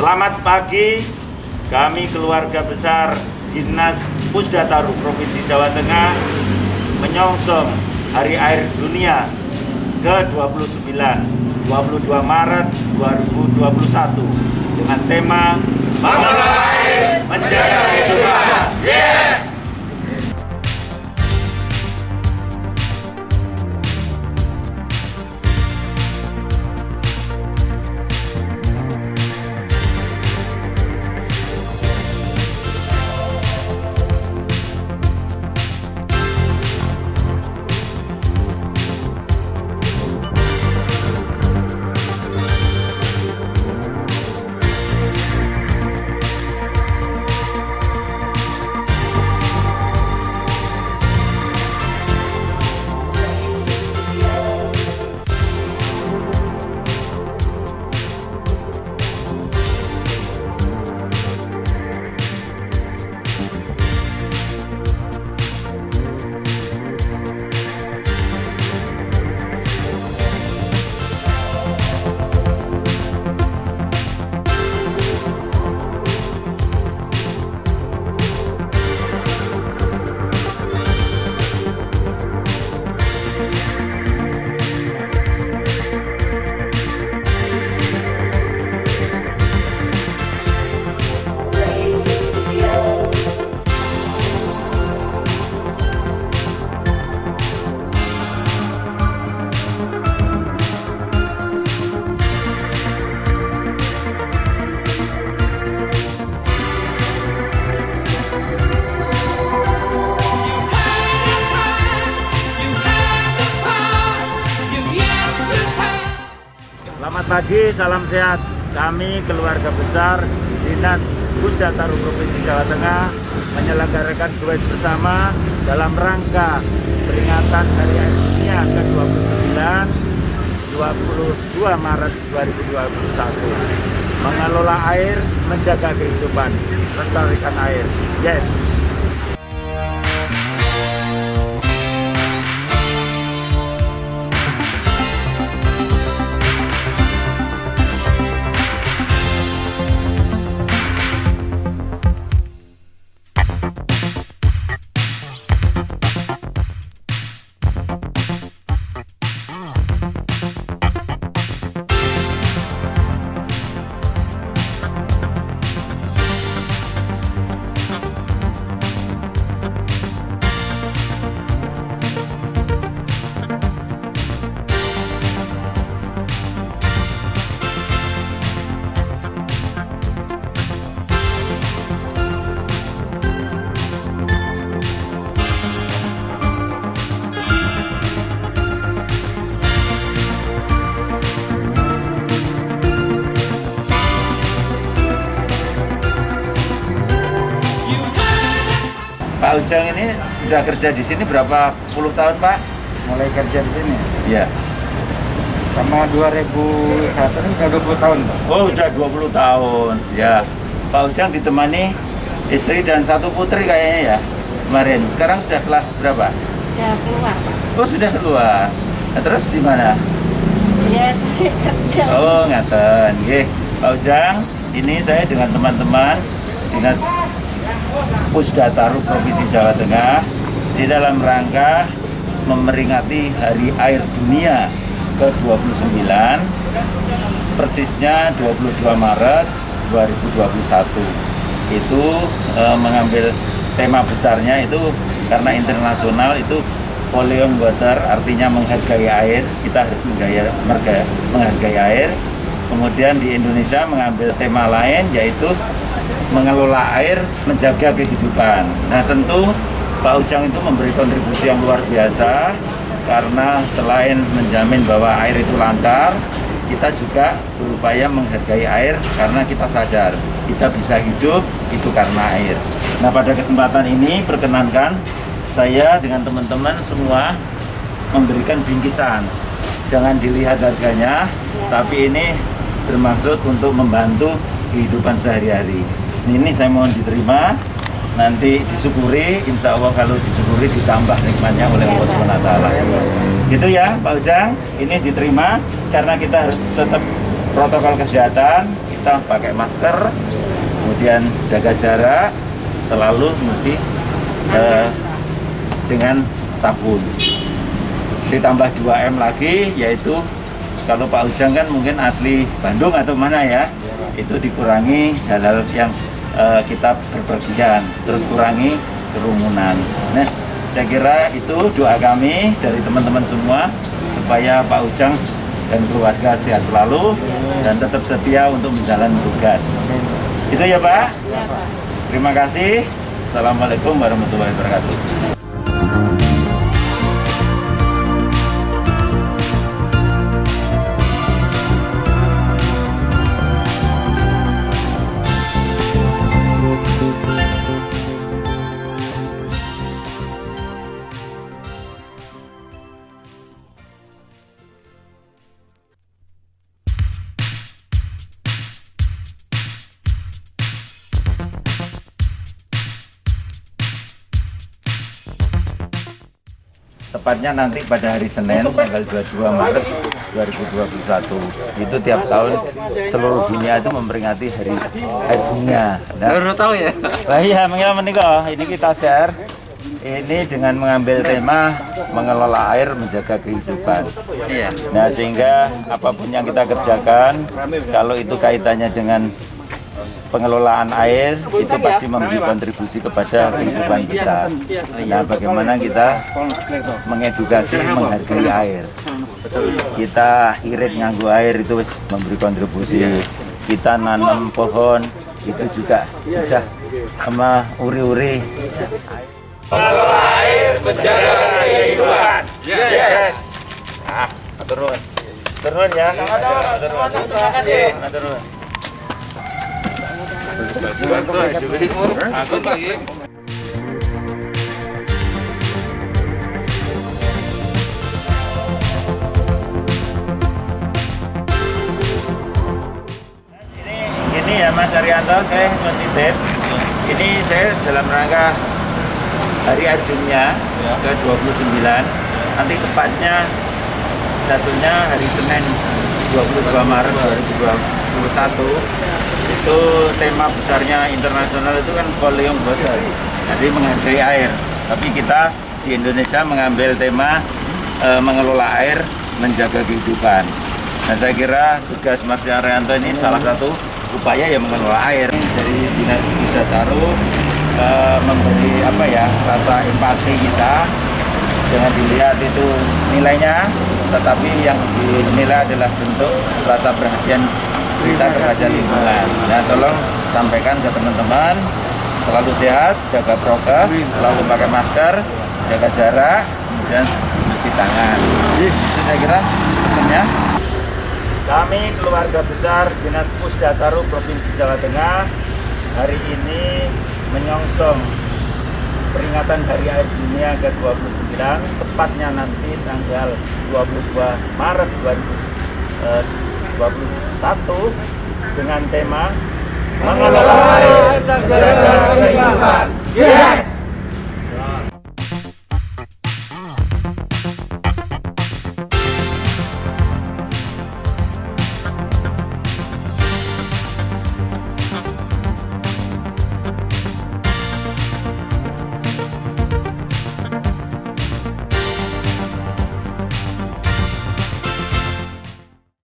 Selamat pagi, kami keluarga besar Dinas Pusdataru Provinsi Jawa Tengah menyongsong Hari Air Dunia ke-29, 22 Maret 2021 dengan tema Mengelola Air Menjaga Kehidupan. Yes! Selamat pagi, salam sehat. Kami keluarga besar Dinas Pusdataru Provinsi Jawa Tengah menyelenggarakan goes bersama dalam rangka peringatan Hari Air Dunia ke-29 22 Maret 2021. Mengelola air, menjaga kehidupan, lestarikan air. Yes! Pak Ujang ini udah kerja di sini berapa puluh tahun, Pak? Mulai kerja di sini Iya. sama 2001 ini udah 20 tahun, Pak. Oh, sudah 20 tahun. Ya. Pak Ujang ditemani istri dan satu putri kayaknya ya kemarin. Sekarang sudah kelas berapa? Sudah keluar, Pak. Oh, sudah keluar. Nah, terus di mana? Ya, kerja. Oh, ngaten. Nggih. Pak Ujang, ini saya dengan teman-teman Dinas Pusdataru Provinsi Jawa Tengah di dalam rangka memperingati Hari Air Dunia ke-29, persisnya 22 Maret 2021. Itu mengambil tema besarnya itu karena internasional itu Volume Water, artinya menghargai air. Kita harus menghargai air. Kemudian di Indonesia mengambil tema lain yaitu mengelola air, menjaga kehidupan. Nah, tentu Pak Ujang itu memberi kontribusi yang luar biasa karena selain menjamin bahwa air itu lancar, kita juga berupaya menghargai air karena kita sadar kita bisa hidup itu karena air. Nah, pada kesempatan ini perkenankan saya dengan teman-teman semua memberikan bingkisan. Jangan dilihat harganya, tapi ini bermaksud untuk membantu kehidupan sehari-hari. Ini saya mohon diterima, nanti disyukuri, insya Allah kalau disyukuri ditambah nikmatnya oleh Allah SWT. Gitu ya Pak Ujang, ini diterima karena kita harus tetap protokol kesehatan, kita pakai masker, kemudian jaga jarak, selalu mesti dengan sabun. Ditambah 2M lagi, yaitu kalau Pak Ujang kan mungkin asli Bandung atau mana ya, itu dikurangi hal-hal yang kita berpergian, terus kurangi kerumunan. Nah, saya kira itu doa kami dari teman-teman semua supaya Pak Ujang dan keluarga sehat selalu dan tetap setia untuk menjalani tugas. Itu ya Pak. Ya, Pak. Terima kasih. Assalamualaikum warahmatullahi wabarakatuh. Tepatnya nanti pada hari Senin tanggal 22 Maret 2021 itu tiap tahun seluruh dunia itu memperingati hari air dunia. Nah, Baru tahu ya? wah iya, menikah. Ini kita share ini dengan mengambil tema mengelola air menjaga kehidupan. Iya. Nah, sehingga apapun yang kita kerjakan, kalau itu kaitannya dengan pengelolaan air, itu pasti memberi kontribusi kepada kehidupan kita. Nah, bagaimana kita mengedukasi menghargai air. Kita irit nganggo air itu wis memberi kontribusi. Kita nanam pohon itu juga sudah sama uri-uri. Mengelola air menjaga kehidupan. Yes. Ah, turun. Turun ya. Turun. Ini ya Mas Arianto, saya menitip. Ini saya dalam rangka Hari Arjunnya ke-29. Nanti tepatnya jatuhnya hari Senin 22 Maret 2021. Itu tema besarnya internasional itu kan volume water, jadi menghargai air. Tapi kita di Indonesia mengambil tema mengelola air, menjaga kehidupan. Nah, saya kira tugas Mas Arianto ini salah satu upaya yang mengelola air dari Dinas Wisataru, memberi rasa empati kita. Jangan dilihat itu nilainya, tetapi yang dinilai adalah bentuk rasa perhatian kita kepada lingkungan. Nah, tolong sampaikan ke teman-teman selalu sehat, jaga prokes, selalu pakai masker, jaga jarak, kemudian cuci tangan. Itu saya kira pesannya. Kami keluarga besar Dinas Pusdataru Provinsi Jawa Tengah hari ini menyongsong peringatan Hari Air Dunia ke-29, tepatnya nanti tanggal 22 Maret 2021 dengan tema mengelola air menjaga kehidupan. Yes!